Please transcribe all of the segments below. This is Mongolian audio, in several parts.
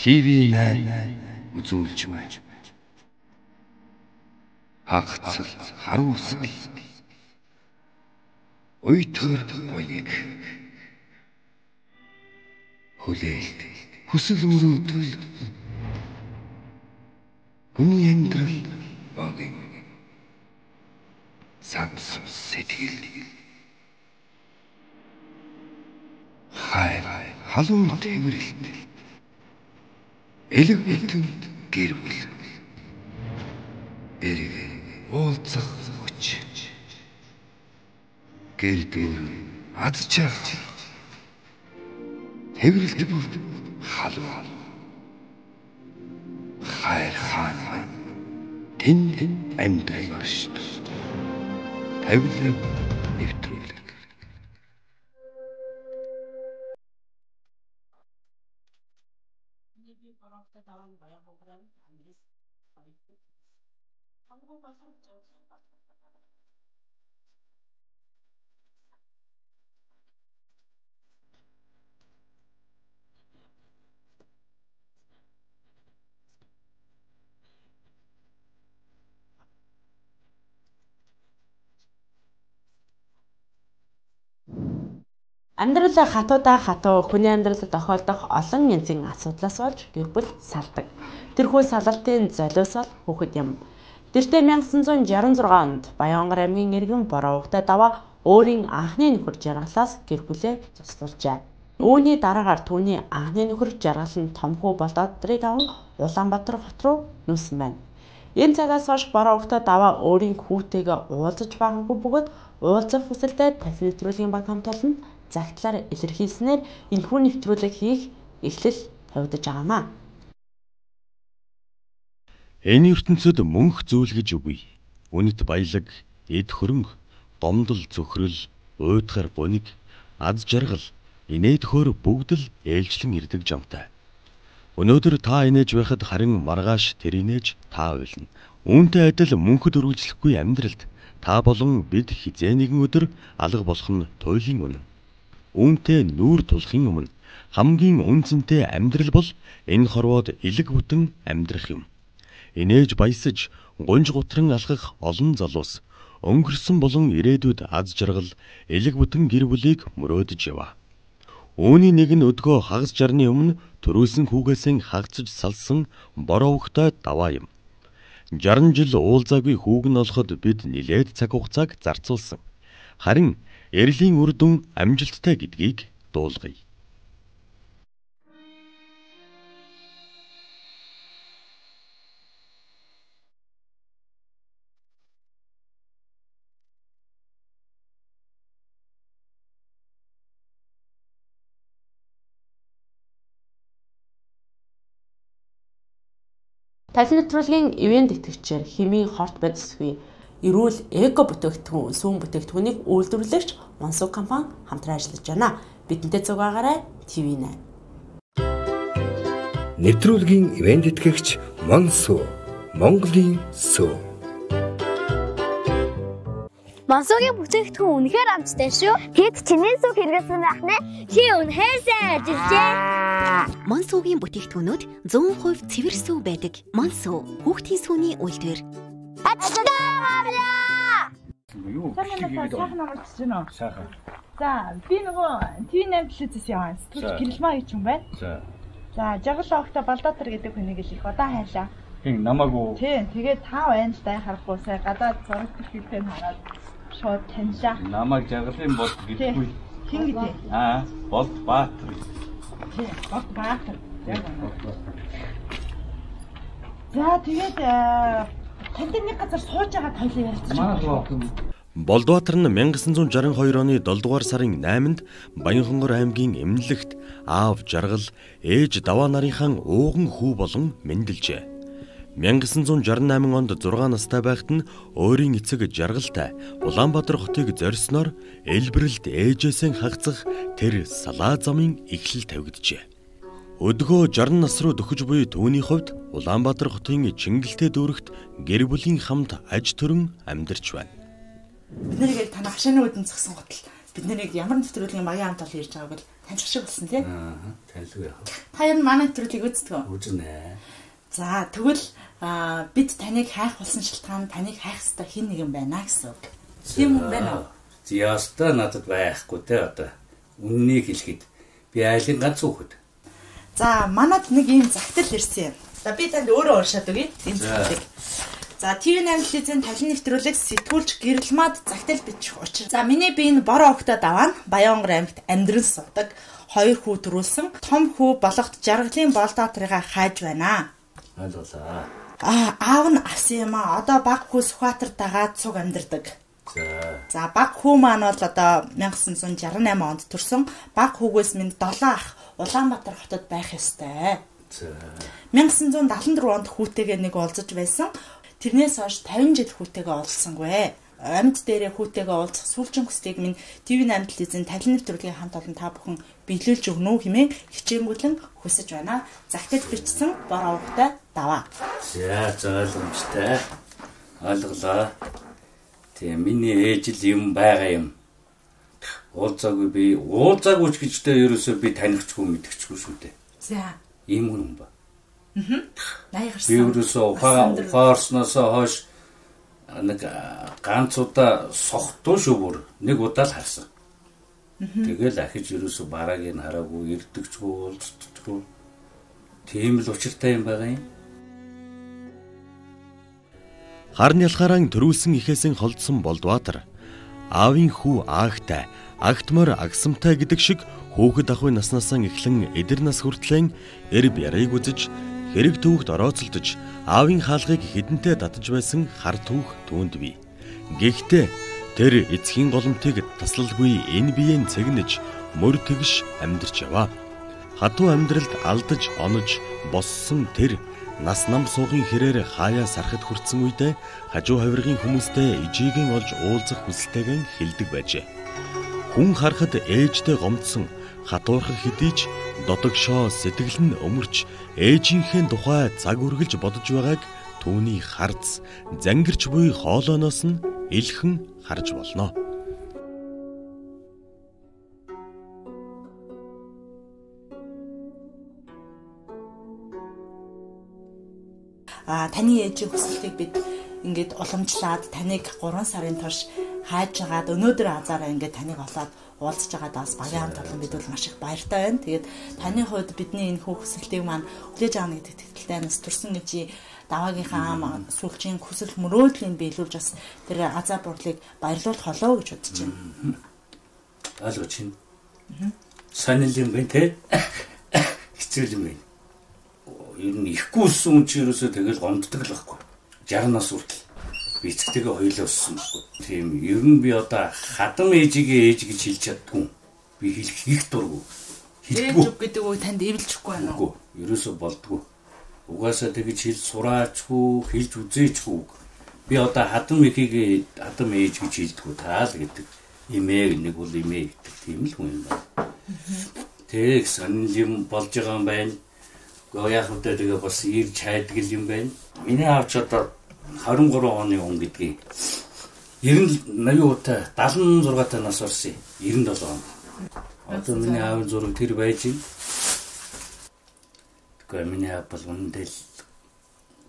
TV9 үзүүлж байна. Хагацл харуусгал. Уйтгар буйг. Хүлээлт хүсэл мөрөөдөл. Хүний амьдрал багын. Санс сэтгэл. Хайр халуун тэмрэлт. Элэг бүтэнд гэр бүл. Эрэг уулзах хүч. Гэр дүр аз жаргал. Хэврэлт бүр халуун. Хайр хаан тэн амьдрал оршин. Тавилан нэвтрүүлэг. Амьдралаа хатуу хүний амьдралд тохиолдох олон янзын асуудлаас болж гэр бүл салдаг. Тэрхүү салалтын золиос бол хүүхэд юм. Тэртээ 1966 онд Баянгар аймгийн иргэн Бороо-Ухтай даваа өөрийн анхны нөхөр жаргалаас гэр бүлээ цуцлуулжээ. Үүний дараагаар түүний анхны нөхөр жаргал нь томхүү болоод тэрийг аван Улаанбаатар хот руу нүүсэн байна. Энэ цагаас хойш Бороо-Ухтай даваа өөрийн хүүтэйгээ уулзаж байгаагүй бөгөөд уулзах хүсэлтэд Талхин нэвтрүүлгийн баг хамтолд загтлаар илэрхийлснээр энэхүү нэвтрүүлэг хийх эхлэл тавьдаж байгаамаа. Энэ ертөнцид мөнх зүйл гэж үгүй. Үнэт баялаг, эд хөрөнгө, гомдол зөвхрөл, уйдгар буник, аз жаргал, инээд хөр бүгд л ээлжлэн ирдэг жамтай. Өнөөдөр та инээж байхад харин маргааш тэр инээж та уйлна. Үүнтэй адил мөнхөд үргэлжлэхгүй амьдралд та болон бид хизээ нэгэн өдөр алга болох нь туйлын үнэ. Үүнтэй нүүр тулахын өмнө хамгийн үнцэнтэй амьдрал бол энэ хорвоод элэг бүтэн амьдрах юм. Инээж баясаж, гунж гутран алхах олон залуус өнгөрсөн болон ирээдүйд аз жаргал, элэг бүтэн гэр бүлийг мөрөөдөж яваа. Үүний нэг нь өдгөө хагас жарны өмнө төрүүлсэн хүүгээсээ хагцж салсан Бороо-Ухтай даваа юм. 60 жил уулзаагүй хүүг нь олоход бид нилээд цаг хугацааг зарцуулсан. Харин эрлийн үр дүн амжилттай гэдгийг дуулгая. Талхин нэвтрүүлгийн ивент итгэгчээр химийн хорт бодисгүй эрүүл эко бүтээгдэхүүн сүүн бүтээгдэхүүнийг үйлдвэрлэгч Монсуу компани хамтран ажиллаж байна. Бидэнтэй цугаагаарай TV9. Нэвтрүүлгийн ивент итгэгч Монсуу, Монголын сүү. Монсуугийн бүтээгдэхүүн үнэхээр амттай шүү. Хэд чиний сүү хэрэглэсэн байх нэ? Чи үнэхээр сайн ажиллажээ. Монсуугийн бүтээгдэхүүнүүд 100% цэвэр сүү байдаг. Монсуу хүүхдийн сүүний үйлдвэр. Юу сайхан амарч байна уу? Сайхан. За, би нөгөө TV8 телевизээс яваа. Сэтгүүлч Гэрэлмаа гэж юм байна. За, Жаргал огтой Балдаатар гэдэг хүнийг л их удаа хайлаа. Хин намаагүй. Тийм, тэгээд та байна л да харахгүй сая гадаад зураг төлөвтэй хараад шууд таньлаа. Намайг Жаргалын бол гэдэггүй. Хин гэдэг? Болд Баатар. Тийм, Болд Баатар. За, тэгээд танд нэг газар сууж байгаа тойлоо ярьчих. Болдбаатар нь 1962 оны 7 дугаар сарын 8-нд Баянхонгор аймгийн Эмнэлэгт аав Жаргал, ээж Даваа нарынхаа ууган хүү болон мэндэлжээ. 1968 онд 6 настай байхад нь өөрийн эцэг Жаргалтай Улаанбаатар хотыг зорьсноор элбэрэлд ээжээсээ хагацах тэр салаа замын эхлэл тавигджээ. Өдгөө 60 нас руу дөхөж буй түүний хувьд Улаанбаатар хотын Чингэлтэй дүүрэгт гэр бүлийн хамт аж төрөн амьдарч байна. Бид нарыг танах хашааны үдэн згсэн готл бид нарыг ямар нэвтрүүлгийн маягийн хамт ол ирж байгааг л таньчих шиг болсон тийм. Танилгүй яах вэ? Та Та ер нь манай нэвтрүүлгийг үздэг үү? Үзнэ. За тэгвэл бид таныг хайх болсон шалтгаан таныг хайх ёстой хэн нэгэн байна гэсэн үг. Тийм юм байна уу? Яста надад байхгүй те одоо. Үннийг хэлэхэд би айлын ганц хүүхэд. За манад нэг ийм загтал ирсэн юм. За би танд өөрөө уншаад өгье. Энэ загталыг. За TV8 телевизийн тавилан нэвтрүүлэг сэтгүүлч Гэрэлмад загтал бичих учир. За миний бие нь бороо өгтөд аваа Баянгар аймагт амьдран суудаг 2 хүү төрүүлсэн том хүү болоход жаргалын болдоотрыгаа хайж байна. Ойлголаа. Аав нь авсан юм аа. Одоо баг хүү Сүхбаатар дагаад цуг амьдардаг. За баг хүү маань бол одоо 1968 онд төрсөн. Баг хүүгээс минь 7 ах Улаанбаатар хотод байх ёстой. 1974 онд хүүтэйгээ нэг уулзаж байсан. Тэрнээс хойш 50 жил хүүтэйгээ уулзсангүй. Амьд дээрээ хүүтэйгээ уулзах сүүлчийн хүслийг минь TV8 телевизийн тавилан нэвтрүүлгийн хамт олон та бүхэн биелүүлж өгнө үү хэмээн хичээнгүлэн хүсэж байна. Загтал бичсэн бороо өгтөд даваа. За ойлгомжтой. Ойлголоо. Тийм миний ээж л юм байгаа юм. Уулзаагүй би уулзаагүй ч гэжтэй ерөөсөө би танихчгүй мэдчихгүй шүү дээ. За. Ийм хүн ба. Найгарсан. Би ерөөсөө ухаарсноосоо хойш нэг ганц удаа сохтуу шүү бүр нэг удаа л харсан. Тэгэл ахиж ерөөсөө барааг нь хараагүй ирдэгчгүй уулзчихгүй. Тийм л учиртай юм байгаа юм. Харны ялхаараа төрүүлсэн ихээсэн холдсон Болдбаатар аавын хүү аагтай агтмор агсамтай гэдэг шиг хөөхд ахуй наснасаа эхлэн эдэр нас хүртлэн эрб ярыг үзэж хэрэг түүхт орооцолдож аавын хаалгыг хідэнтэй татаж байсан хар түүх түүнд бий. Гэхдээ тэр эцгийн голомтыг таслалгүй энэ биеийн цэгнэж мөр тэгш амьдарч яваа. Хатуу амьдралд алдаж онож боссон тэр нас нам суугын хэрээр хаяа сархад хүрсэн үедээ хажуу хавиргын хүмүүстэй ижигийн олж уулзах хүсэлтэйгэн хэлдэг байжээ. Хүн харахад ээжтэй гомдсон хатуурхах хэдийч додогшоо сэтгэл нь өмөрч ээжийнхээ тухай цаг үргэлж бодож байгааг түүний харц зангирч буй хоолойноос нь илхэн харж болно. Таны ээжийн хүсэлтийг бид ингээд уламжлаад таныг 3 сарын турш хайж агаад өнөөдөр азаараа ингээд таныг олоод уулзж байгаадаас багийн хамт олон бид бол маш их баяртай байна. Тэгээд таны хувьд бидний энэ хүсэлтийг маань хүлээж авах гэдэг тэтгэлтэй нас төрсөн гэж даваагийнхаа сүүлчийн хүсэл мөрөөдлийн биелүүлж бас тэр азаа бурлыг баярлуулах холоо гэж бодож байна. Ойлгож байна. Санал юм байна те. Хэцүү юм байна. Ер нь ихгүй өссөн чи ерөөсөө тэгэл гомддог л байхгүй. 60 нас хүртэл би эцэгтэйгээ хоёулаа өссөн байхгүй. Тийм ер нь би одоо хадам ээжигээ ээж гэж хэлж чаддгүй. Би хэлэх их дурггүй. Ээж үг гэдэг үг танд эвлэжихгүй байна уу? Ерөөсөө болдгоо. Угаасаа тэгж хэл сураачгүй, хэлж үзээчгүй. Би одоо хадам эхийг хадам ээж гэж хэлдэггүй таал гэдэг. Имээ нэг бол имээ гэдэг тийм л хүн юм байна. Тэг санал юм болж байгаа юм байна. Яг үдэ тэгээ бас ирж хайдаг юм байна. Миний аавч одоо 23 оны он гэдгийг 80 та 76 та нас орсон 97 он. Одоо миний аавын зураг тэр байж юм. Тэгвэл миний аав бол үнэндээ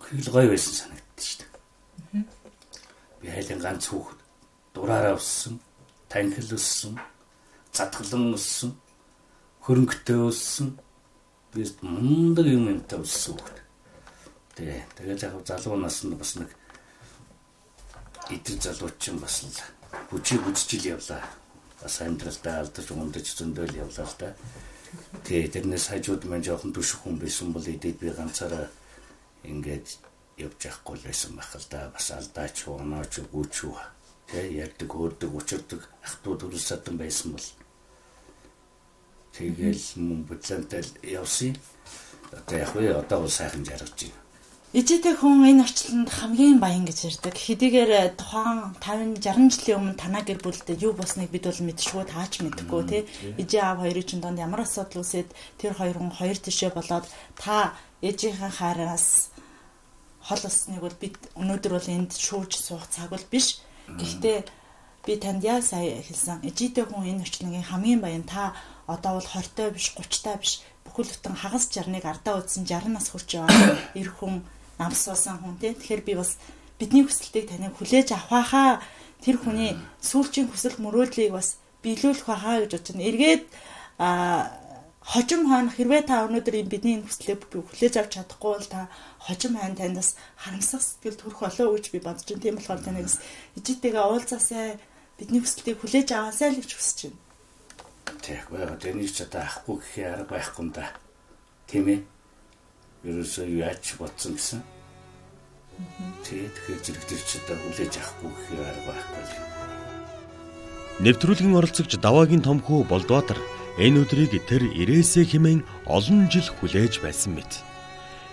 хэл гоё байсан санагддаг шүү дээ. Би хайлын ганц хүүхэд дураараа өссөн, танхил өссөн, цатгалан өссөн, хөрөнгөтэй өссөн. Би мундаг юмтай өссөн хүүхэд. Тэгээд яг залуу наснд бас нэг идэр залууч юм бас л бүжиг үзчихэл явлаа. Бас амьдралдаа алдаж ундаж зөндөөл явлаа л да. Тэрнээс хажууд маань жоохон түших хүн байсан бол идэд би ганцаараа ингээд явж явахгүй л байсан байх л да. Бас алдаач унаач гүч үү. Ярьдаг, хөөрдөг, учирдаг ахтууд төрөлсөдөн байсан бол тэгэл мөн бүтлэнтэй явсан. Одоо яг үе одоо сайхан жаргаж байна. Ижитэй хүн энэ орчлонд хамгийн баян гэж ярьдаг. Хэдийгээр тухайн 50 60 жилийн өмнө танаа гэр бүлдээ юу болсныг бид бол мэдчихгүй таач мэдхгүй тий. Ижи аав хоёрын чинь донд ямар асуудал үүсээд тэр хоёр хүн хоёр тишээ болоод та ээжийнхээ хаараас хол усныг бол бид өнөөдөр бол энд шүүж суух цаг бол биш. Гэхдээ би танд яа сая хэлсэн. Ижитэй хүн энэ орчлонгийн хамгийн баян та одоо бол 20-той биш 30-той биш бүхэл бүтэн хагас жарныг ардаа үзсэн 60 нас хүрч яваа эр хүн намс болсон хүн тий. Тэгэхээр би бас бидний хүсэлтийг таныг хүлээж авахаа тэр хүний сүүлчийн хүсэл мөрөөдлийг бас биелүүлэх байхаа гэж бодож байна. Эргээд хожим хойно хэрвээ та өнөөдөр бидний энэ хүслийг хүлээж авч чадахгүй бол та хожим хойно танд бас харамсах сэтгэл төрөх болоо гэж би бодож байна. Тийм болохоор танаас ижитэйгээ уулзаасай бидний хүслийг хүлээж аваасай л гэж хүсэж байна. Тэг байгаа тэнийг ч одоо ахгүй гэхээ арга байхгүй юм да. Тийм ээ. Ерөөсөө яаж бодсон гэсэн. Тэгэхээр зэрэгтэрч одоо хүлээж авахгүй гэхээ арга байхгүй л. Нэвтрүүлгийн оролцогч Даваагийн том хүү Болдбаатар энэ өдрийг тэр ирээсээ хэмээн олон жил хүлээж байсан мэт.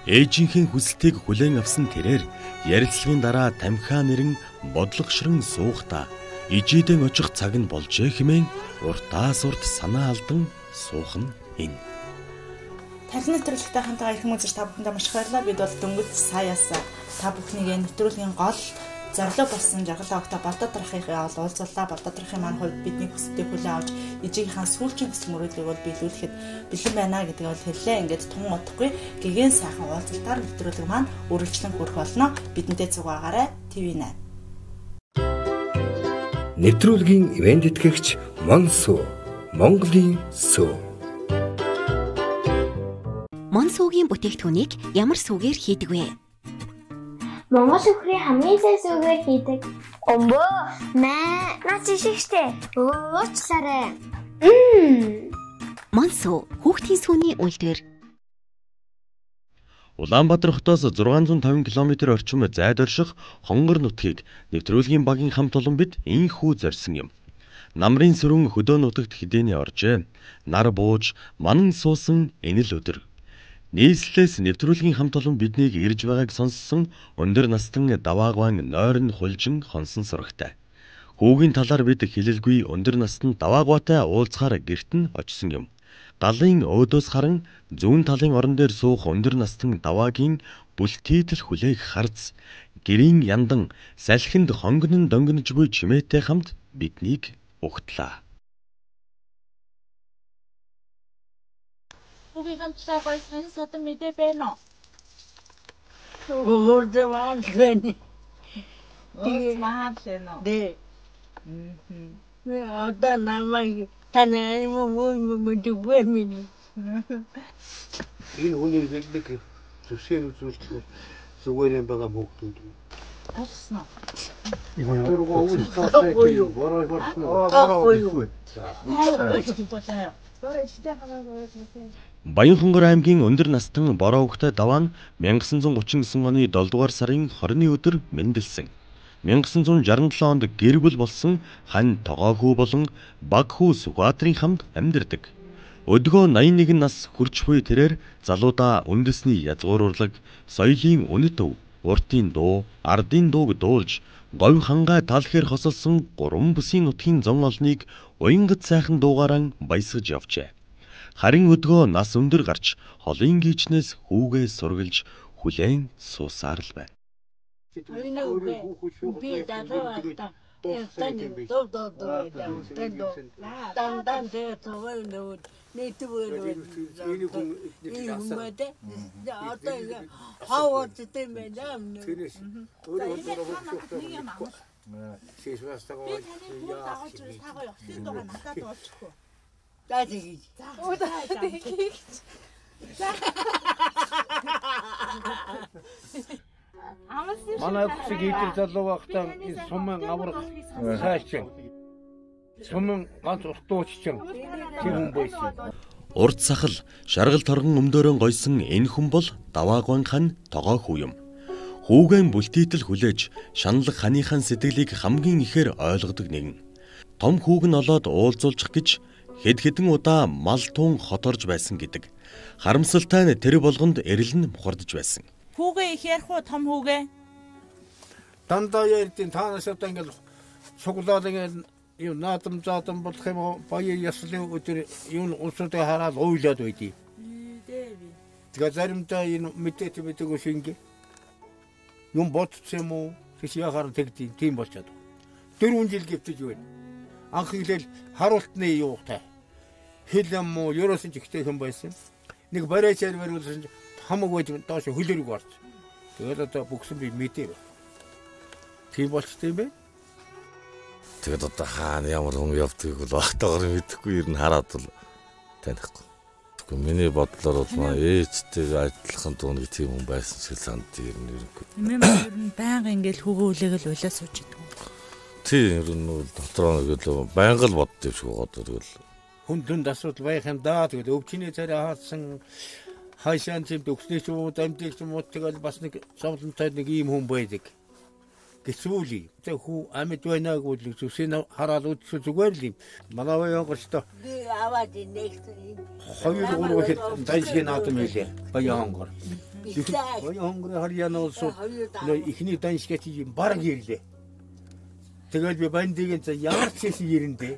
Ээжийнхэн хүсэлтийг хүлээн авсан тэрээр ярилцлагын дараа тамхиа нэрэн бодлогошрон суухдаа ижидэн очих цаг нь болжээ хэмээн уртаас урт санаа алдан суух нь энэ. Тархины нэвтрүүлэгтэй хамтдаа ирэх үзэж та бүхэндээ маш их баярлалаа. Бид бол дөнгөж саяас та бүхнийг нэвтрүүлгийн гол зорилго болсон жаргалаа огта Болдбаатар ахыхыг уулзууллаа. Болдбаатар ахын маань хувьд бидний хүсэлтийг хүлээн авч ижийнхаа сүүлчийн хүсэл мөрөөдлийг бол биелүүлэхэд бэлэн байна гэдгийг бол хэллээ. Ингээд тун удахгүй гэгэн сайхан уулзалтаар нэвтрүүлэг маань үргэлжлэн хүрэх болно. Бидэнтэй цугаагаарай. ТV8. Нэвтрүүлгийн ивент тэтгэгч Монсуу, Монголын сүү. Монсуугийн бүтээгдэхүүнийг ямар сүүгээр хийдэг вэ? Монгол өхрийн хамгийн сайн сүүгээр хийдэг. Өмбөө, маа, наач шигштэй. Уучлаарай. Монсуу хүүхдийн сүүний үйлдвэр. Улаанбаатар хотоос 650 км орчим зайд орших Хонгор нутгийг нэвтрүүлгийн багийн хамт олон бид инхүү зорьсон юм. Намрын сүрэн хөдөө нутагт хэдийнэ оржээ. Нар бууж, манан суусан энэ л өдөр. Нийслэлээс нэвтрүүлгийн хамт олон биднийг ирж байгааг сонссон өндөр настан Даваагван нойрон хулжин хонсон сурагтай. Хүүгийн талаар бид хэлэлгүй өндөр настан Даваагваатай уулзахаар гэрт нь очсон юм. Галын өөдөөс харан зүүн талын орон дээр суух өндөр настан Даваагийн бүлтийтэл хүлээх харц гэрийн яндан салхинд хонгон дөнгөнж буй чимээтэй хамт биднийг угтлаа. Хүүгийн хамтдаа гоё сан содан мэдээ байна уу? Өөр дэвэн. Мааллено. Дэ. Одоо намайг танай мэдгүй минь. Энэ хүний хэлдэг зүсээр үзүүлдэг зүгээр юм байгаа бүгд. Таснаа. Баянхонгор аймгийн өндөр настан бороо хөвгтэй Даваан 1939 оны 7 дугаар сарын 20-ны өдөр мэндэлсэн. 1967 онд гэр бүл болсон хань тогоо хүү болон баг хүү Сүхбаатарын хамт амьдардаг. Өдгөө 81 нас хүрч буй тэрээр залуудаа үндэсний язгуур урлаг, соёлын үнэт өв, уртын дуу, ардын дууг дуулж, говь хангай талхээр хосолсон 3 бүсийн нутгийн зон олныг уянгат сайхан дуугаараа баясгаж явжээ. Харин өдгөө нас өндөр гарч холын гичнээс хүүгээ сургалж хүлээн суусаар л байна. Би дадаваа Таны доо дан дэ нэтвэр юмадэ одоо хаваад тэмэдам Манай хүсэг идэл залуу байхдаа энэ сумын аврах сайчин. Сумын ганц уртууччин тэр хүн байсан. Урд сахал шаргал торгон өмдөөрөө гойсон энэ хүн бол Даваагван хан тогоо хүү юм. Хүүгэн бүлтийтэл хүлээж шаналг ханыхаа сэтгэлийг хамгийн ихээр ойлгодог нэгэн. Том хүүг нь олоод уулзуулчих гэж хэд хэдэн удаа мал туун хоторж байсан гэдэг. Харамсалтай нь тэр болгонд эрэлэн мухардж байсан. Хүүгээ их ярих уу том хүүгээ? Дандаа ярьдیں۔ Таанаас одоо ингээл цуглаад ингээл юу наадам заадам болох юм уу? Баяр яслын өдөр юу улсуудаа хараад уйлаад байдیں۔ Тэгээ заримдаа энэ мэдээтэй мэдээгүй шингээ. Юм бодсон юм уу? Тэс яхаар тэгдэв. Тийм болчиход. 4 жил гэвтэж байна. Анх хэлэл харуултны юутай. Хэл юм уу? Ерөөсөн ч ихтэй хэн байсан. Нэг барайчаар бариулсан хамаг байж доош хөлөрөг орж. Тэгээд одоо бүгсэн би мэдээ. Тийм болчтой юм бэ? Тэгээд одоо хаана ямар хүн явдгийг бол отоогоор мэдэхгүй ер нь хараад л танихгүй. Тэгвэл миний бодлоор бол маа ээжтэйгээ адилхан дууныг тийм хүн байсан шиг санагдав ер нь. Мэн ер нь байнга ингээл хүүгүүлээг л уйлаа сууж идэв. Тийм ер нь дотроо нэг л байнга л боддог шиг байгаа тэгэл. Хүн дүнд асуудал байх юм даа. Тэгээд өвчний царай хаасан хайшаан тийм төгснөж юм уу дамжиж юм уу тэгэл бас нэг совлонтой нэг ийм хүн байдаг. Гэсүүли тэг хүү амьд байна гэвэл зүсийн хараад үзсэн зүгээр л юм. Манай баян гэрчтэй. Аваад нэгт. Хоёр гурав хэд дайсгийн наадам хэлээ. Баян гэр. Баян гэр харьяанаас ихний дайсгч юм бараг ирлээ. Тэгэл би бандигийн за ямар ч хэсэг ирэндээ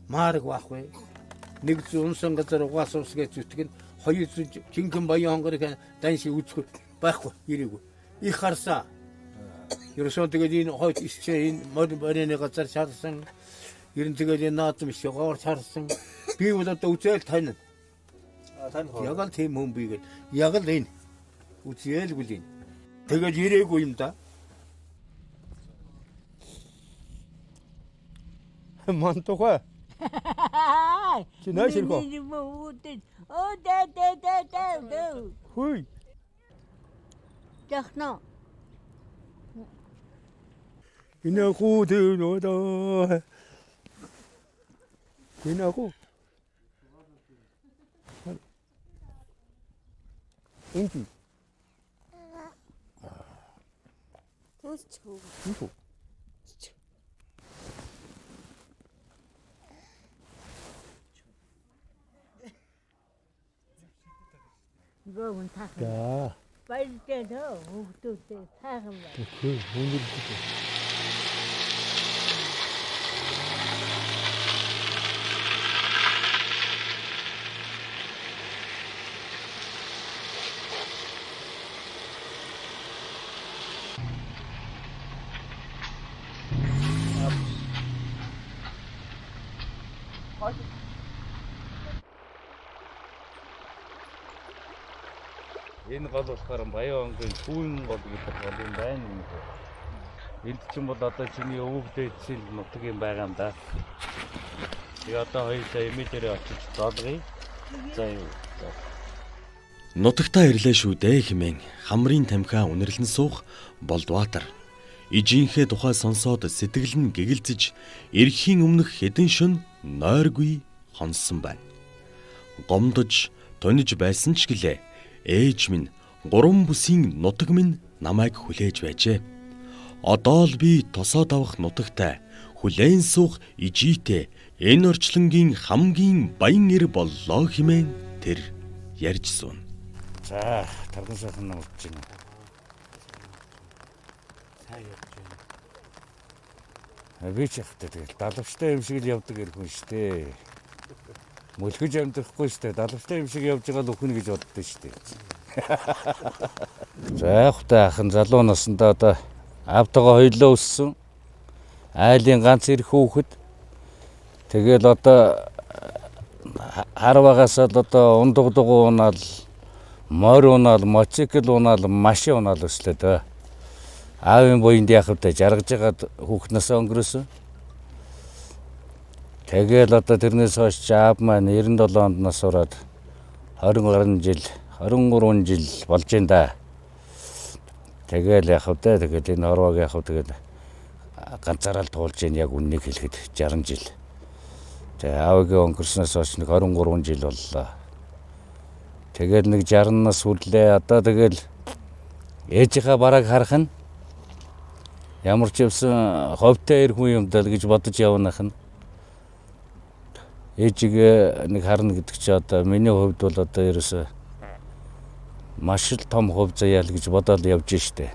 маарг баахгүй. Нэг зүүнсэн газар угаасуус гэж зүтгэн хоёр жинхэнэ баян гэр дайсыг үзэх байхгүй ирээгүй. Их харсаа. Ерөөсөө тэгээд энэ хойд энэ модны газар шаарсан. Ерэн тэгээд энэ наадам шигаар шаарсан. Би бол одоо үзэл тань. Тань хоо. Яг л тийм хүн би гээд. Яг л энэ. Үзээлгүй л энэ. Тэгээд ирээгүй юм да. Мантохоо. Чинаа ширхоо. Оо да. Хүй. Дахно. Инаагүй дээ. Инаагүй. Инти. Тусчгүй. Инхүү. Гомон тах. Да. Баяртай хөөдөө таахан байна. Хөө хөөдөг. Энэ гол болохоор Баян онгийн түүн гол гэдэг гол юм байна юм. Энд ч юм бол одоо чиний өвөг дээдсийн нутаг юм байгаа юм да. Тэгээ одоо хоёулаа эмээлэрээ очиж зоолгоё. За юу. Нутагтаа ирлээ шүү дээ хэмээн хамрын тамхиа үнэрлэн суух Болдбаатар. Ижийнхээ тухай сонсоод сэтгэл нь гэгэлзэж эрхийн өмнөх хэдэн шөн нойргүй хонсон байна. Гомдож, тониж байсан ч гэлээ ээж минь гурван бүсийн нутаг минь намайг хүлээж байжээ. Одоо л би тосоод авах нутагтай хүлээн суух ижийтэй энэ орчлонгийн хамгийн баян эр боллоо хэмээн тэр ярьж суун. За, тарган сайхан намж байна. Би ч яхтай тэгэл далавчтай юм шиг л явдаг ирхэн штэ. Мөлгөж амьдрахгүй штэ. Далавчтай юм шиг явж байгаа л өхнө гэж боддоо штэ. За явахтай ахын залуу насндаа одоо автагаа хоёлоо өссөн. Айлын ганц ирэх хүүхэд. Тэгэл одоо харвагаас л одоо ундугдугу унаал, морь унаал, мотоцикл унаал, машин унаал өслөө дөө. Аавын буйнд яхавтай жаргаж байгаад хүүхнээс өнгөрөөсөн. Тэгэл одоо тэрнээс хойш аав маань 97 онд нас ороод 23 жил болж байна да. Тэгэл яхавтай тэгэл энэ орвог яхав тэгэл ганцаараа л туулж байна яг үннийг хэлэхэд 60 жил. Тэгээ аавыгийн өнгөрснөөс хойш нэг 23 жил боллоо. Тэгэл нэг 60 нас хүрлээ. Одоо тэгэл ээжийнхаа бараг харах нь ямар ч юмсан ховтой эр хүн юм даа гэж бодож явнах нь. Ээжигээ нэг харна гэдэг чи одоо миний хувьд бол одоо ерөөсө маш л том хувь заяал гэж бодоод явж штэ.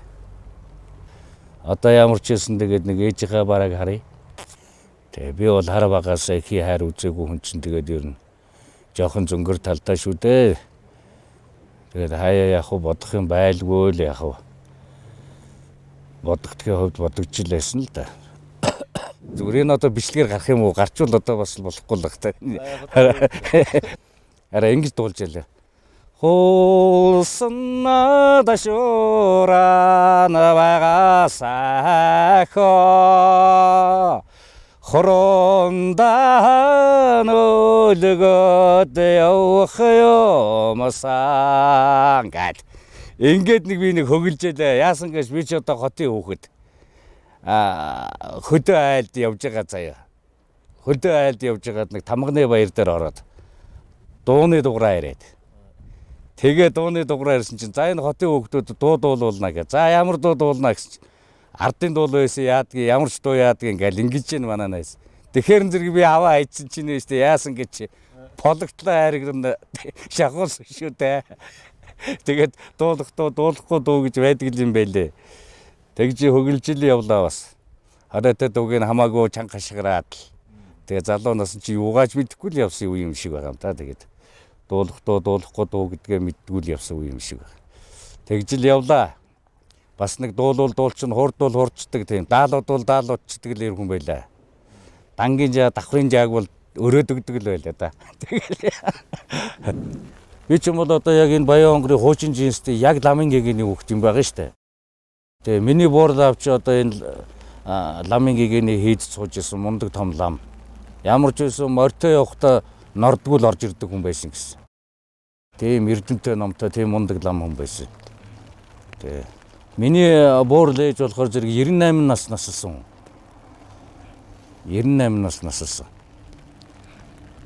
Одоо ямар ч юмсан тэгээд нэг ээжийнхаа бараг харъя. Тэгээ би бол хар багаас их хайр үзээгүй хүн чинь тэгээд ер нь жоохон зөнгөр талдаа шүү дээ. Тэгээд хаяа яах вэ бодох юм байлгүй л яах вэ. Бодогдхийн хувьд бодогч л байсан л да. Зүгээр энэ одоо бичлэгээр гарах юм уу? Гарчвал одоо бас болохгүй л багтай. Араа ингэж дуулж ялаа. Хулсан дашуран багасахо хоронда нөлгөд явах юмсан гэд. Ингээд нэг би нэг хөглжээлээ. Яасан гэж би ч одоо хотын хүүхэд. Хөдөө айлд явж байгаа заяа. Хөдөө айлд явж байгаад нэг Тамганы баяр дээр ороод дууны дуграа ирээд. Тэгээ дууны дуграа ирсэн чинь за энэ хотын хүүхдүүд дуу дуулуулна гэж. За ямар дуу дуулна гэсэн чинь ардын дуул байсан яадгийг ямар ч дуу яадгийг ингээл ингэж юм манай найс. Тэгэхээр зэрэг би аваа хайцсан чинь нээштэй яасан гэж пологтлаа хайргэрн шахуулсан шүү дээ. Тэгээд дуулахгүй дуу гэж байдаг юм байлээ. Тэгж хөглөжл явлаа бас. Хараатай дууг нь хамаагүй чанга шаграад л. Тэгээ залуу нас чи юугаач мэдэхгүй л явсан үе юм шиг байгаа юм та. Тэгээд дуулахгүй дуу гэдгээ мэдгүй л явсан үе юм шиг байна. Тэгж л явлаа. Бас нэг дуулчин хурдуул хурцдаг тийм даалуудчдаг л ирхэн байлаа. Дангийн жаа давхрын жааг бол өрөөд өгдөг л байлаа да. Тэгэл би ч юм бол одоо яг энэ Баян хонгорын хуучин жинстэй яг ламын гэгэний хүүхд юм байгаа штэ. Тэгээ миний буур лавч одоо энэ ламын гэгэний хийж сууж исэн мундаг том лам. Ямар ч байсан морьтой явахдаа нордгүй л орж ирдэг хүн байсан гэсэн. Тийм эрдэмтэй номтой тийм мундаг лам хүн байсан. Тэгээ миний буур лээж болохоор зэрэг 98 нас насалсан. 98 нас насалсан.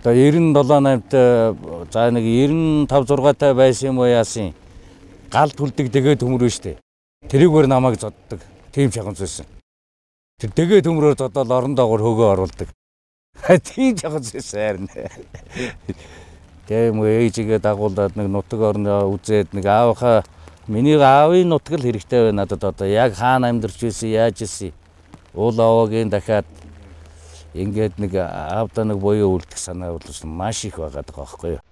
Одоо 97-8-тай за нэг 95-6-тай байсан юм уу яасан. Гал түлдэг дэгээ төмөр штэ. Тэрийгээр намайг зоддог. Тийм шаханц байсан. Тэр дэгээ төмрөөр зодоод орон доогоор хөгөө оруулдаг. Тийм шаханц байсан харин. Тийм ээжигээ дагуулад нэг нутаг орноо үзээд нэг аавынхаа миний аавын нутаг л хэрэгтэй байна надад одоо яг хаана амьдарч байсан яаж ийсэн. Уул аваагийн дахиад ингээд нэг аавда нэг буюу үлдэх санаа бол маш их байгаад байгаа байхгүй юу.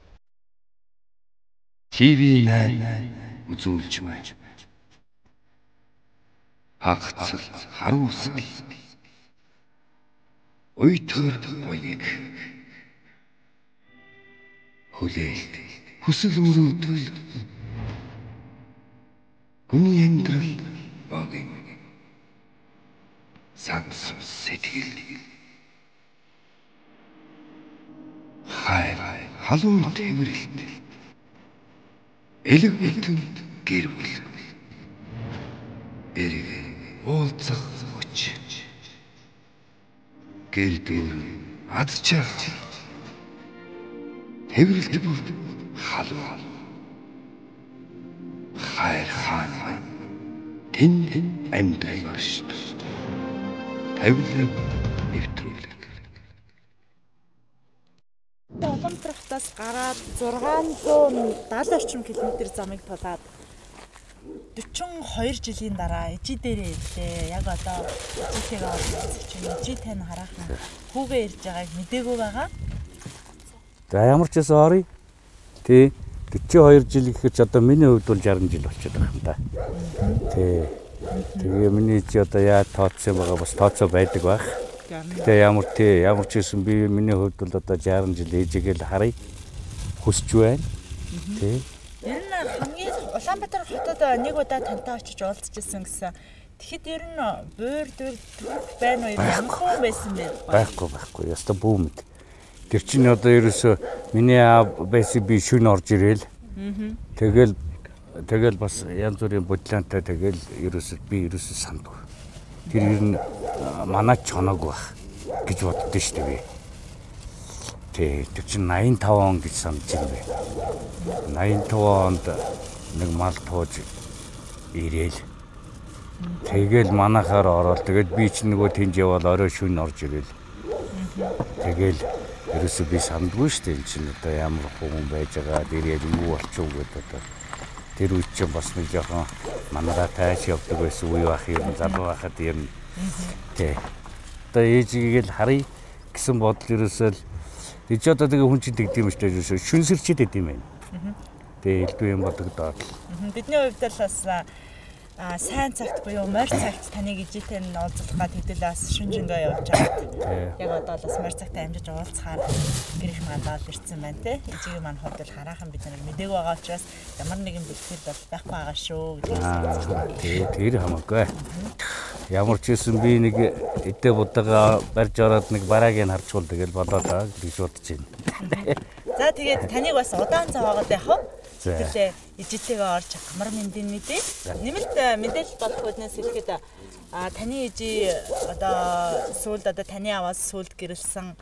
TV9 үзүүлж байна. Хагцал харуусал. Уйтгар буйг. Хүлээлт хүсэл мөрөөдөл. Гүний амьдрал багын. Санс сэтгэл. Хайр халуун тэмрэлт элэг бүтэн гэр бүл эрэг уулзах хүч гэр дүр адчаа тэмрэлт бүр халуун хайр хаан тэн амьд оршд тавилан нэвтрүүлэг Улаанбаатараас гараад 670 орчим километр замыг тулаад 42 жилийн дараа ижи дээрээ ирлээ. Яг одоо ижитэйгээ олж чинь ижи тань хараахан хүүгээ ирж байгааг мдээгүй байгаа. За ямар ч байсан орё. Тий 42 жил гэхэд одоо миний хувьд бол 60 жил болчиход байгаа юм да. Тий. Тэгээ миний чи одоо яа тооцсон байгаа бас тооцоо байдаг байх. Тэгээ ямар ч байсан би миний хувьд бол одоо 60 жил ээжигээ л харъя. Хүсэж байна. Тий. Ер нь хамгийн Улаанбаатар хотод нэг удаа тантай очиж уулзчихсан гэсэн. Тэгэхэд ер нь буур дүр байна уу? Ямхан байсан бэ? Байхгүй. Яста бүүмэд. Тэр чинь одоо ерөөсө миний байсан би шүн орж ирээл. Тэгэл бас янз бүрийн бодлонтой тэгэл би ерөөсө сандгүй. Тэр ер нь манай чоног байх гэж боддоо шүү дээ би. Тэр чинь 85 он гэж санаж байна. 85 онд нэг мал тууж ирээл. Тэгэл манахаар ороод тэгэл би ч нөгөө тэнд явал орой шүн орж ирээл. Тэгэл ерөөсөө би сандгүй шүү дээ. Чинь одоо ямар хүн байж байгаа дээрээ юу болчих уу гэдэг одоо. Тэр үе чинь бас нэг жоохон манараа тайш явдаг байсан үе байх юм залуу байхад юм. Тэ. Одоо ээжигээ л харъя гэсэн бодол ерөөсөө тийч одоо тэгээ хүн чинь тэгдэм шүү дээ. Шүнсэрчээд идэм байх. Тэгээ элдв юм бодогдоод. Бидний хувьд л бас сайн цагт буюу морь цагт таныг ижитэй нь уулзах гад хэдүүлээс шүнжэнгөө явж байгаа. Яг одоо бас морь цагт амжиж уулзахаар гэрх мандал ирсэн байна те. Ижигийн маань хувьд л хараахан бид нар мдэггүй байгаа учраас ямар нэгэн бэлтгэл бол байхгүй байгаа шүү гэж. Тэр хамаагүй. Ямар ч юм би нэг эдээ будаага барьж ороод нэг барааг нь харчвал тэгэл болоод байгаа гэж бодож байна. За тэгээд таныг бас удаан цаваагаад яах вэ? Тэгэлээ ижитэйгээ орж амар мэндийн мэдээ. Нэмэлт мэдээлэл болох үднээс хэлэхэд таны ижи одоо сүүлд одоо таны аваас сүүлд гэрэлсэн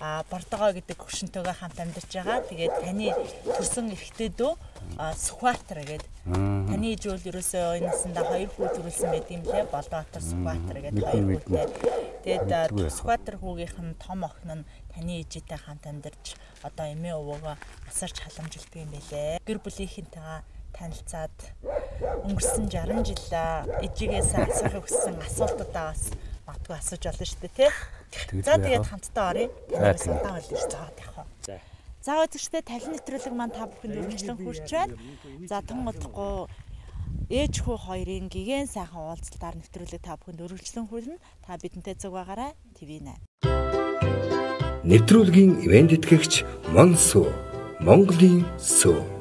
Бардогоо гэдэг хөвшөнтэйгээ хамт амьдарч байгаа. Тэгээд таны төрсөн эрэгтэй дүү Сүхбаатар гэдэг. Таны ижи бол ерөөсөө энэ насандаа 2 хүү төрүүлсэн байт юм лээ. Болдоотор Сүхбаатар гэдэг 2 хүүтэй. Тэгээд Сүхбаатар хүүгийнх нь том охин нь таны ижитэй хамт амьдарч одоо эмээ өвөөгөө асарч халамжилдаг юм байлээ. Гэр бүлийнхэнтэйгээ танилцаад өнгөрсөн 60 жил ижигээс асуухыг хүссэн асуултуудаа бас магадгүй асууж болно шүү дээ тий. За тэгээд хамтдаа оръё. Танаас удаан бол ирж байгаа яах вэ? За үзэгчдээ талын нэвтрүүлэг маань та бүхэнд үргэлжлэн хүрч байна. За тун удахгүй ээж хүү хоёрын гигэн сайхан уулзалтаар нэвтрүүлэг та бүхэнд үргэлжлэн хүрнэ. Та бидэнтэй зүг байгаарай. TV8. Нэвтрүүлгийн ивент итгэгч Монсуу, Монголын сүү.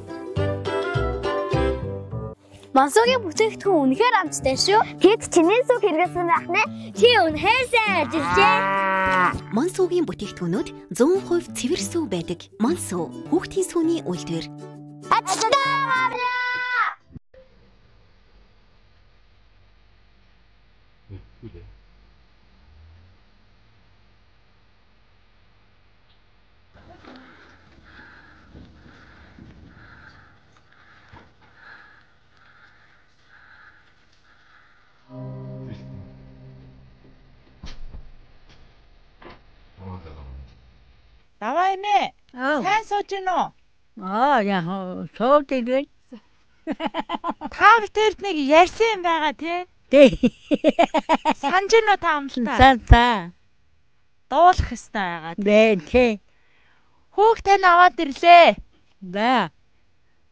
Монсуугийн бүтээгдэхүүн үнэхээр амттай шүү. Тэд чиний сүг хэрэглэсэн ахна. Чи үнэхээр сайн ажиллажээ. Монсуугийн бүтээгдэхүүнүүд 100% цэвэр сүү байдаг. Монсуу хүүхдийн сүүний үйлдвэр. Давай эмээ. Сайн сууж гин үү? Яг сууж идэв. Та бүтэд нэг ярьсан юм байгаа тий? Тий. Санаж гин үү та амлалтаа? Саа. Дуулах ёстой байгаа. Бэ тий. Хүүхдээ аваад ирлээ. Да.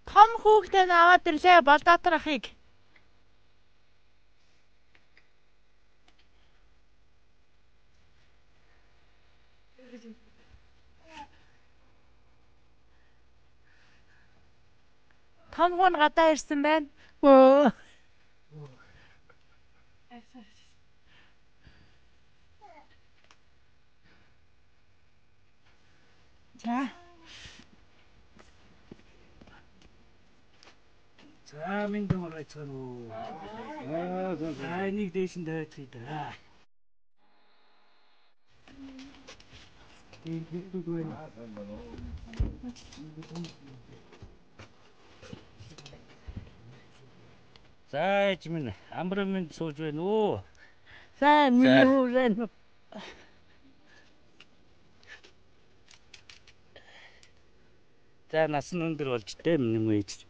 Том хүүхдээ аваад ирлээ Болдоотор ахыг. Том хүн гадаа ирсэн байна. За минь дөрөв цаана уу. Нэг дэшин дайцгий да. За ээж минь амар минь сууж байна уу? За минь үгүй. За нас нь өндөр болж дээ минь ээж.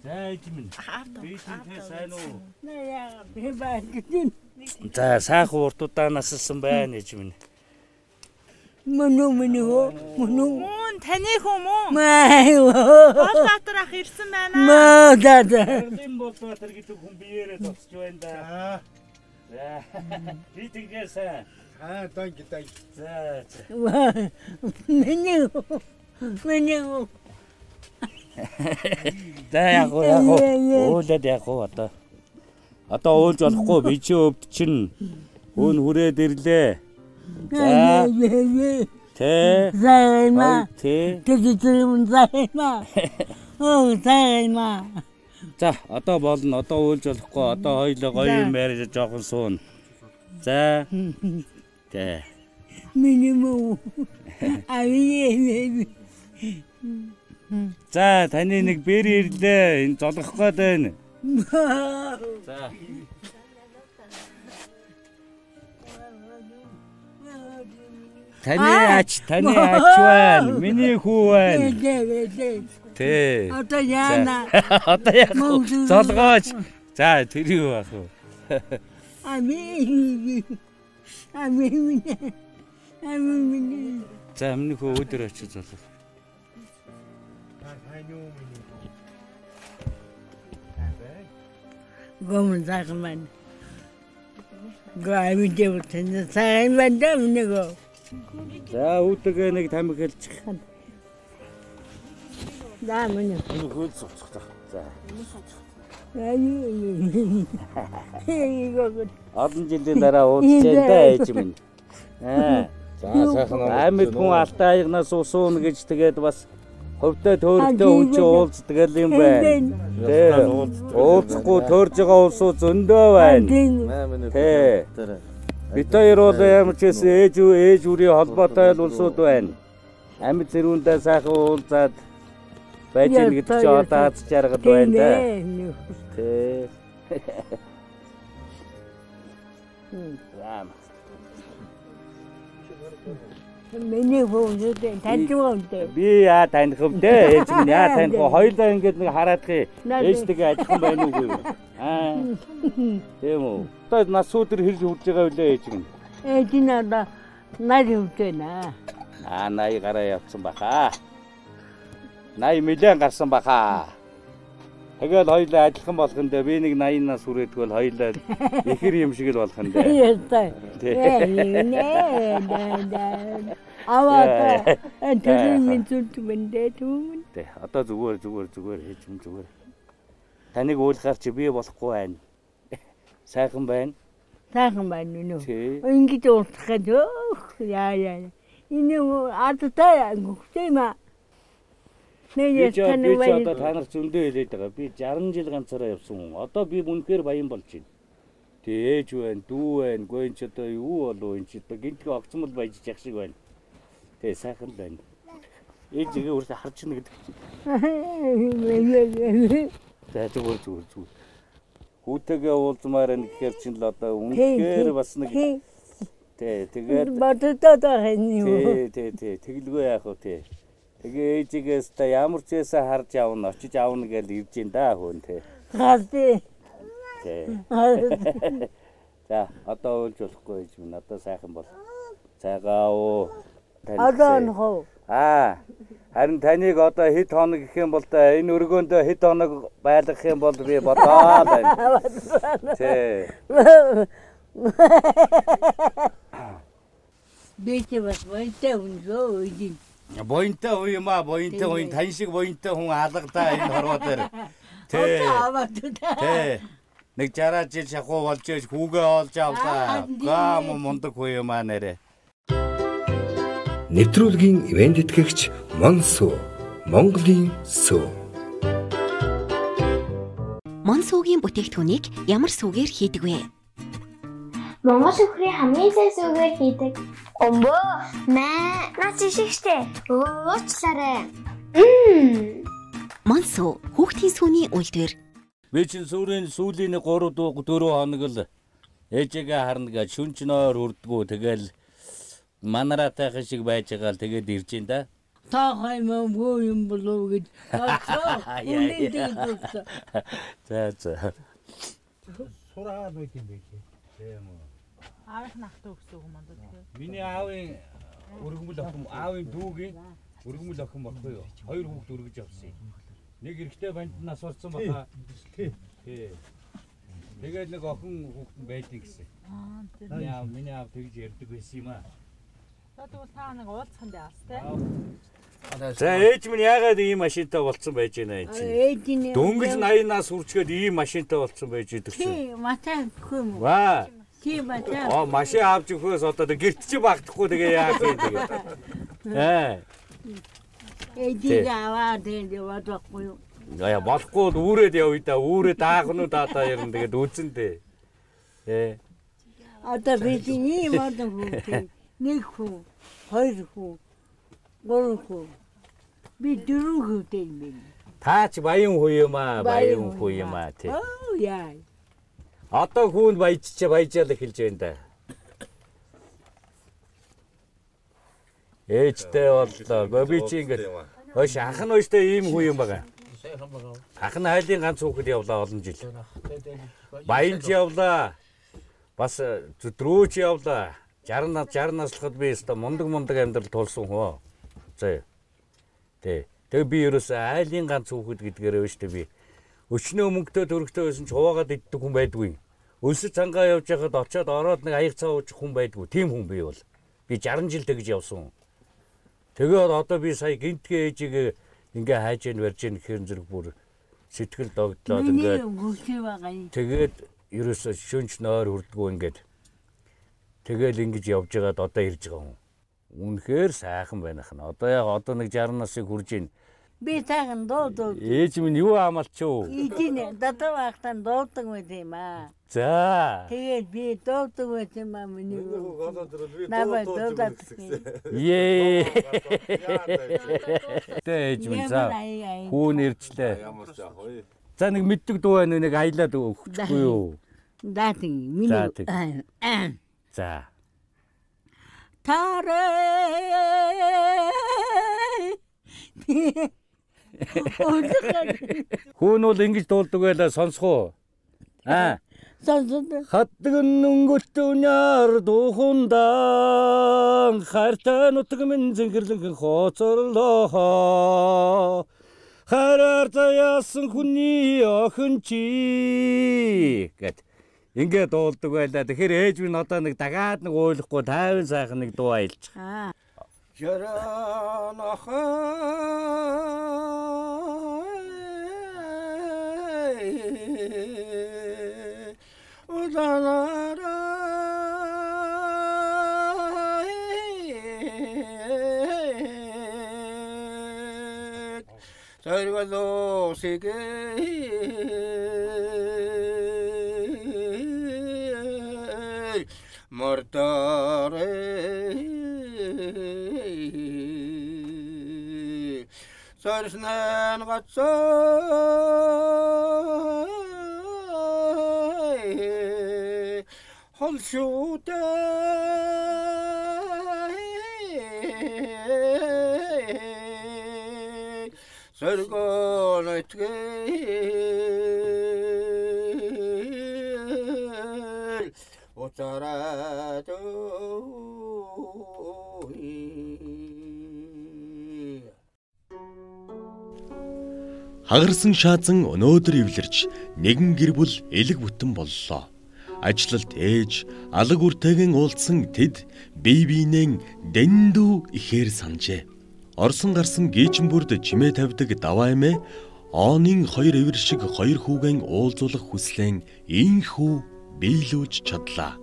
За ээж минь. Сайн уу? За сайхан уртудаа насалсан байна ээж минь. Мөн таны хүмүүс. Болдоотор ах ирсэн байна. Эрдэм Болдоотор гэдэг хүн биеэрээ тосч байна да. За. Би тэгээ сайн. Дай. За. Миний. За яг уулаад яг одоо. Одоо уулж болохгүй би чи өвд чинь. Өн хүрээд ирлээ. За. Тэ. Займа. Тэ. Тэжээм займа. Займа. За одоо болно. Одоо уулж болохгүй. Одоо хоёлоо гоё юм ярьж жоохон суун. За. Тэ. Минимум. За таны нэг бэр ирлээ. Энэ золгох гээд байна. За. Таны ач байна. Миний хүү байна. Тэ. Одоо яана. Одоо яг золгооч. За тэр юу байх вэ? За миний хүү өдөр очиж золгох. Гомн загман. Гавидээ утсан сайн бандаа минийгөө. За үүдгээ нэг тамиг хэлчих. Да минь. Хөл суцах. За. Олон жилийн дараа уулзсан да ээж минь. За сайхан амьд хүн алтай аягнаас усуун гэж тэгээд бас хөвдөө төөрөлтөө хүн чи уулздаг юм байна. Уулзахгүй төөрж байгаа улсуу зөндөө байна. Тэ. Бид хоёр бол ямар ч гэсэн ээж үрийн холбоотой улсууд байна. Амьд зэрүүндээ сайхан уулзаад байж гэнэ гэдэг чи одоо аз жаргал байна да. Тэ. Миний хөөдөө таньдаг. Би яа таних юм дээ. Ээж минь яа таних вэ? Хоёулаа ингэж нэг хараадах. Ээжтэйгээ адилхан байна уу гэв. Тийм үү. Одоо нас өдөр хэрж хурж байгаа үлээ ээж минь. Ээж нь одоо нар хөвдөнө. 80 гараа явцсан баха. 80 миллион гарсан баха. Тэгэл хоёулаа адилхан болох нь дээ. Би нэг 80 нас хүрээдгөл хоёулаа ихэр юм шиг л болох нь дээ. Аваа энэ минь мэндээ түмэн. Тэ одоо зүгээр хийж юм зүгээр. Таныг уулахаар чи би болохгүй байна. Сайхан байна. Сайхан байна нү. Ингэж уулах гэж яа. Энэ адтай гүхтэй ма. Би ч одоо та нар зөндөө хэлээд байгаа. Би 60 жил ганцаараа явсан хүн. Одоо би үнэхээр баян болж байна. Тэ ээж байна, дүү байна, гоо энэ ч одоо юу болов энэ ч одоо гинтгэ огцмол баяжж явах шиг байна. Тэ сайхан байна. Ээжигээ өөрөөсөө харж ийн гэдэг чинь. За зүгээр. Хүүтэйгээ уулзмаар энэ гэхээр чинь л одоо үнэхээр бас нэг тэ тэгээд боддоо хань. Тэ тэглгүй яах вэ тэ. Тэгээ ээжигээс та ямар ч байсан харж явна, очиж авна гэж ирж ин да хүн тэ. Гасти. Тэ. За одоо уйлж болохгүй ээж минь одоо сайхан бол. Цайгаа оо. Одоо нөхөө. Харин таныг одоо хэд хоног гэх юм бол да энэ өргөөндөө хэд хоног байлгах юм бол би бодоо байна. Тэ. Бэчээ бас боёнтой үнзөө үгүй. Боёнтой уу юм аа, боёнтой уу, тань шиг боёнтой хүн алгадаа энэ хорвоо дээр. Тэ. Нэг 60 жил шахуу болж хүүгээ олж авлаа. Гам мундаг хүү юм аа нэрэ. Нэвтрүүлгийн ивент итгэгч Монсуу, Монголын сүү. Монсуугийн бүтээгдэхүүнийг ямар сүүгээр хийдэг вэ? Монгол өхрийн хамгийн сайн сүүгээр хийдэг. Өмбөө, наач шигштэй. Уучлаарай. Монсуу хүүхдийн сүүний үйлдвэр. Би чинь сүүлийн 3-4 хоног л ээжигээ харна гэж шүнчноор үрдгүү тэгэл манараатай шиг байж байгаа л тэгээд ирж ин да. Та хаймаа бөө юм болов гэж. За. Сураад байт юм бэ. Тийм үү. Аавынх нь ахтай өгсөн юм аа тийм. Миний аавын өргөмөл охин, аавын дүүгийн өргөмөл охин болохгүй юу? 2 хүүхд өргөж авсан юм. Нэг эрэгтэй банд нас орсон баха. Тий. Тэгээд нэг охин хүүхэд байдгийг гэсэн. Тийм. Миний аав тэгж ярьдаг байсан юм аа. Тэгвэл та нэг уулзсан дээ бас тий. За ээж минь яагаад ийм машинтай болцсон байж байна энэ чинь? Дөнгөж 80 нас хүрчгээд ийм машинтай болцсон байж идэг чинь. Тий, матан хүм. Ваа. Тий, матан. Машин авч өгөхөөс одоо гэрт чи багтахгүй тэгээ яах юм тэгээд. Эдийг аваад энэ бодохгүй юу? Яа болохгүй үүрээд явъя да. Үүрээ даахнуу даа ярина тэгээд үзэн дээ. Одоо би тийм модон хүүхдээ. 1 хүн, 2 хүн, 3 хүн. Би 4 хүүтэй юм байна. Та ч баян хүү юм аа, баян хүү юм аа тий. Оо яа. Одоо хүн баяжаал эхэлж байна да. Ээжтэй боллоо. Би чи ингээд хөөш ах нь өштэй ийм хүү юм байгаа. Ах нь хайлын ганц хүүхэд явлаа олон жил. Баянч явлаа. Бас зүдрүүч явлаа. 60 наслахад би өстө мундаг амьдрал тулсан хөө. За. Тэгээ би ерөөсөө айлын ганц хүүхэд гэдгээрээ өштэй би Өчнөө мөнгөтэй төрөгтэй байсан ч хуваагаад иддэг хүн байдгүй. Өсөж цангаа явж байхад очиод ороод нэг аяг цаа уучих хүн байдгүй. Тийм хүн би бол. Би 60 жил тэгж явсан. Тэгээд одоо би сая гинтгээ ээжигээ ингээ хайж ийн барьж ийн гэхээр зэрэг бүр сэтгэл догдлоод ингээд тэгээд ерөөсө шөнч нойр хүрдгүү ингээд тэгэл ингэж явж байгаад одоо ирж байгаа хүн. Үнэхээр сайхан байнах нь. Одоо яг одоо нэг 60 насыг хүрж ийн. Би таган дуудав. Ээж минь юу амалч юу? Эдийн дотор байхдаа дуудаг байт юм аа. За. Тэгээд би дуудаг байт юм аа миний. Наваа дуудаг. Ее. Ээж минь за. Хүүн ирчлээ. За нэг мэддэг дуу байна нэг аялаад өгөхгүй юу? Даатыг миний. За. Тарэ Хүүн бол ингэж дуулдаг байлаа сонсох уу? Хатдаг нүнгөт уняар дуухундан хайртай нутаг минь зинхэрлэн хооцорлоо хараар заяасан хүний охин чи гэд ингээд дуулдаг байлаа. Тэгэхээр ээж минь одоо нэг дагаад нэг ойлгохгүй тайван сайхан нэг дуу аялж. Sarısnan katsay hol şute sargon etgel uçarado Хагарсан шаазан өнөөдөр эвлэрч нэгэн гэр бүл элэг бүтэн боллоо. Ажлалт ээж алаг үртэйгэн уулзсан тэд бие биенээ дэндүү ихээр санджээ. Орсон гарсан гээчин бүрд чимээ тавьдаг даваа эмээооны 2 эвэр шиг 2 хүүгэн уулзуулах хүслэн ийхүү биелүүлж чадлаа.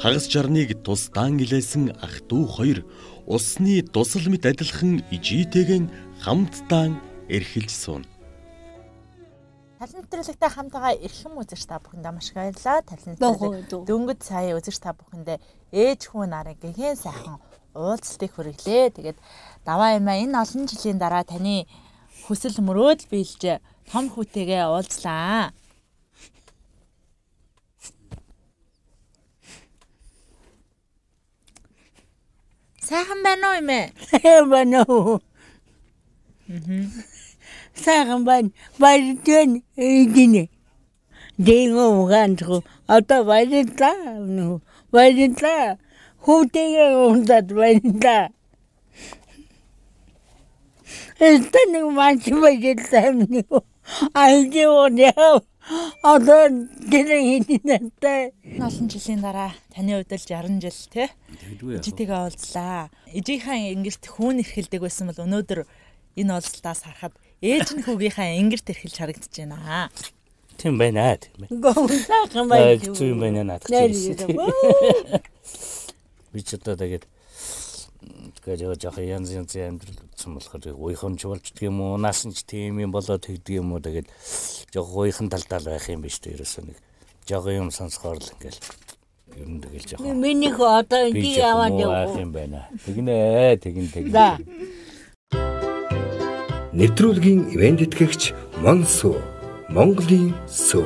Хагас жарныг тусдаан илээсэн ах дүү 2 усны дусал мэт адилхан ижийтэйгэн хамтдаа эрхэлж суун. Талент нэвтрүүлэгтэй хамтгаа эрхэм үзэж та бүхэндээ маш их баярлалаа. Талент нэвтрүүлэг дөнгөж сая үзэж та бүхэндээ ээж хүн нарын гэгэн сайхан уулзалтыг хүргэлээ. Тэгээд даваа эмээ энэ олон жилийн дараа таны хүсэл мөрөөдөл биелж том хүүтэйгээ уулзлаа. Сайхан байна уу эмээ? Байна уу? Сайхан байна. Баяртай эдинэ. Дэнго ганцгүй. Одоо баярлалаа. Баярлалаа. Хүүтэйгээ уулзаад баярлалаа. Эстэнэг маш баярлалаа минь. Айдио одоо дэрэн хинэнтэй. Олон жилийн дараа таны хувьд л 60 жил тий. Ижитэйгээ уулзлаа. Ижийнхаа ингэрт хүүн эрхэлдэг байсан бол өнөөдөр энэ уулзалтаас харахад ээж нь хүүгийнхаа ингэрт эрхэлж харагдаж байна. Тийм байна аа. Гомсаахан байна. Зүүн байна надад. Би ч одоо тэгээд жоох янз амьдрал утсан болохоор уйхамж болчдөг юм уу? Наасан ч тийм юм болоод тэгдэг юм уу? Тэгээд жоох уйхан талдал байх юм биш үү? Ерөөсөө нэг жоох юм сонсохоор л ингээл юм тэгэл жоох. Миний одоо энэ яваад юм байна. Тэгнэ. За. Нэвтрүүлгийн ивент тэтгэгч Монсуу, Монголын сүү.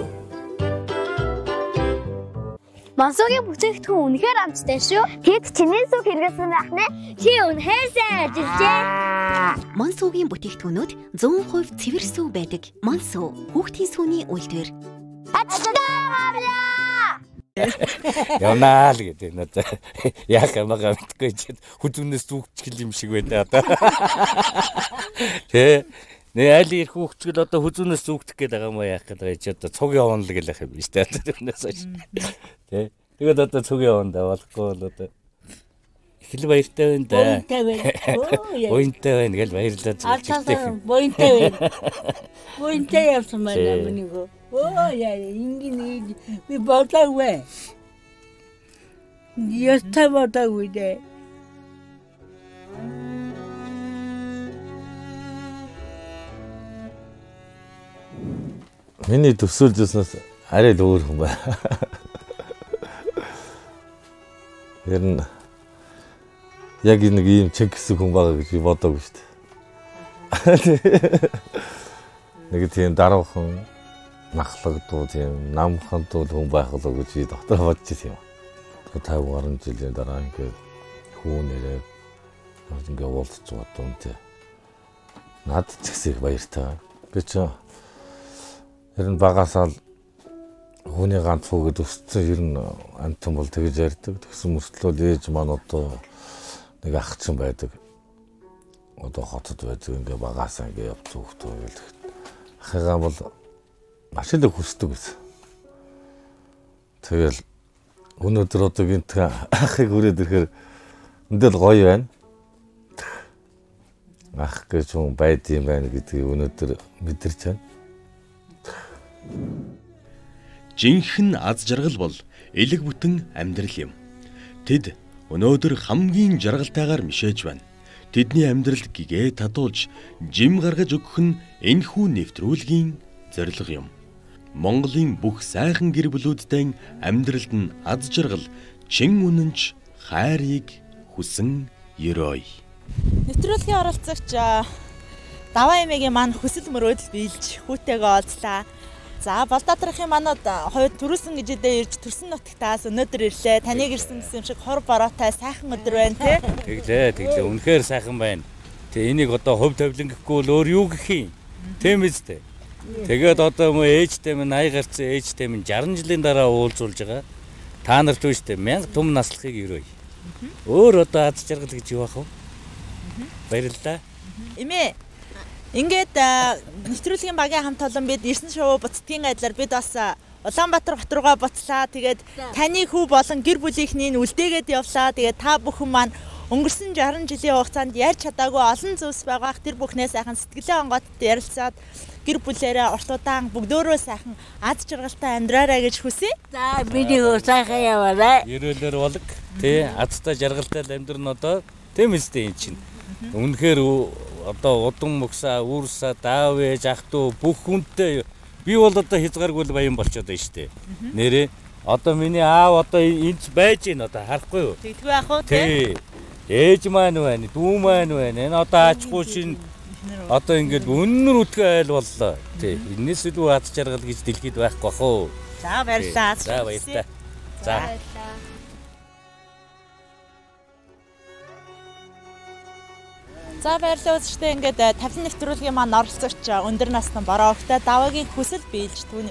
Монсуугийн бүтээгдэхүүн үнэхээр амттай шүү. Тэгэд чиний сүг хэрэглэсэн байх нэ. Чи үнэхээр сайн ажиллажээ. Монсуугийн бүтээгдэхүүнүүд 100% цэвэр сүү байдаг. Монсуу хүүхдийн сүүний үйлдвэр. Явнаа л гэдэг надад яг амгаа мэдгүй чи хүзүүнээс зүгчгэл юм шиг байна одоо. Тэ Нэ айл ирэх хүүхчгэл одоо хүзүүнээс зүгдэх гээд байгаа юм яах гэдэг чи одоо цугийн хоонл гэлэх юм биш үү? Тэрнээс хойш. Тэ. Тэгээд одоо цугийн хоон давалахгүй бол одоо их л баяртай байна да. Буянтай байна гэл баярлаад байна. Буянтай байна. Буянтай явсан байна минийгөө. Яа ингийн би бодоогүй. Яста бодоогүй дээ. Миний төсөөлжсэнээс арай л өөр хүн байна. Ер нь яг нэг ийм чигсэн хүн байгаа гэж бодоогүй шүү дээ. Нэг тийм даруухан нахлагдуу тийм намхан дуу хүн байх болов гэж би дотор бодож байсан юм. 50 гаруй жилийн дараа ингээд хүн нэрээ ингээд уулзч байгаа үнтэй. Наад ч гэсэн их баяртай. Би ч ер нь багасаал хүний ганц хүүхэд өссөн ер нь амтан бол тэгж ярьдаг. Тэгсэн мөртлөө ээж маань одоо нэг ах чинь байдаг. Одоо хотод байдаг ингээ багасаа ингээ явц хүүхдээ гэл. Ахыгаа бол маш л хүсдэг гэсэн. Тэгэл өнөөдөр одоо гинт ахыг хүрээд ирэхээр өндөл гоё байна. Ах гэж хүн байд юм байна гэдгийг өнөөдөр мэдэрч байна. Жинхэнэ аз жаргал бол элэг бүтэн амьдрал юм. Тэд өнөөдөр хамгийн жаргалтайгаар мишээж байна. Тэдний амьдралд гэгээ татуулж жим гаргаж өгөх нь энэхүү нэвтрүүлгийн зорилго юм. Монголын бүх сайхан гэр бүлүүдтэй амьдралд нь аз жаргал, чин үнэнч хайрыг хүсэн ерөөй. Нэвтрүүлгийн оролцогч Даваа эмээгийн маань хүсэл мөрөөдөл биелж хүүтэйгээ олзлаа. За Балдатрахын манад хоёр төрүүлсэн гэжэдээ ирж төрсөн нутагтаас өнөөдөр ирлээ. Таныг ирсэн гэсэн юм шиг хор бороотой сайхан өдөр байна тий. Тэглээ. Үнэхээр сайхан байна. Тэ энийг одоо хөв тавилан гэхгүй бол өөр юу гэх юм? Тийм үстэй. Тэгээд одоо мө ээжтэй минь 80 гарсан ээжтэй минь 60 жилийн дараа уулзуулж байгаа. Та нарт үстэй 1000 том наслахыг өрөөе. Өөр одоо аз жаргал гэж юу ах вэ? Баярлалаа. Эмээ ингээд нэвтрүүлгийн багийн хамт олон бид Эрсэн шувуу буцдгийн айдлаар бид бас Улаанбаатар хот руугаа буцлаа. Тэгээд таны хүү болон гэр бүлийнхнийг үлдээгээд явлаа. Тэгээд та бүхэн маань өнгөрсөн 60 жилийн хугацаанд ярьж чадаагүй олон зүйлс байгаах тэр бүхнээ сайхан сэтгэлээ онгоцтой ярилцаад гэр бүлээрээ урт удаан бүгдөө сайхан аз жаргалтай амьдраарай гэж хүсье. За бидний сайхан яваарай. Ерөөлөөр болог тий азтай жаргалтай амьдрын одоо тийм үстэй эн чинь. Үнэхээр одоо удам мөксаа, үрсаа, даав ээж, ах トゥ бүх хүнтэй би бол одоо хязгааргүй баян болчиход байна шүү дээ. Нэрээ одоо миний аав одоо энд байж гин одоо харахгүй юу? Тэгдэггүй ах уу тий. Ээж маань байна, дүү маань байна. Энэ одоо аачгүй шин одоо ингээд өнөр үтгэ айл боллоо. Тий. Энэс илүү аз жаргал гэж дэлхийд байхгүй бах уу? За баярлалаа. За баярлалаа. За. За баярлалаа үзэгчдээ ингээд тавлын нэвтрүүлгийн маань оролцогч өндөр насны бороо охтой Даваагийн хүсэл биелж түүний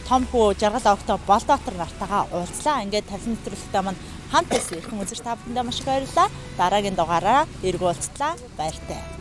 том хүү жаргал охтой Балдаатар нартайгаа уулзлаа. Ингээд тавлын нэвтрүүлэгтээ маань хамт байсан ирхэн үзэгч та бүхэндээ маш их баярлалаа. Дараагийн дугаараараа эргүүлцлаа. Баяртай.